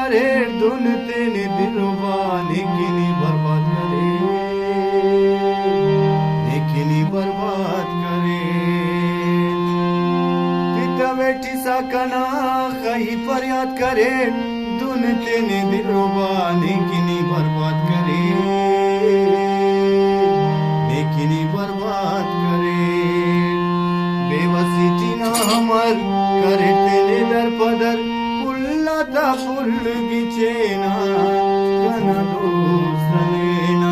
करे धुन तेने दिलवा लेकिन बर्बाद करे, लेकिन बर्बाद करे। तिता बैठी साकना कहीं फरियाद करे धुन तेने दिलवा लेकिन बर्बाद करे, लेकिन बर्बाद करे। बेबसी जीना हमर करे तेने दर पदर पुल्ला ता पुल बिछेना कना दोस्त लेना,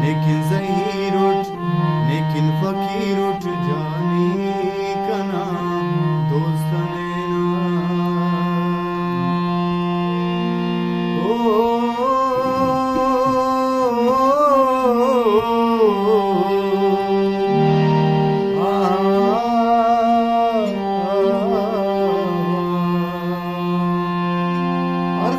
लेकिन ज़हीर उठ लेकिन फकीर उठ जानी कना दोस्त लेना।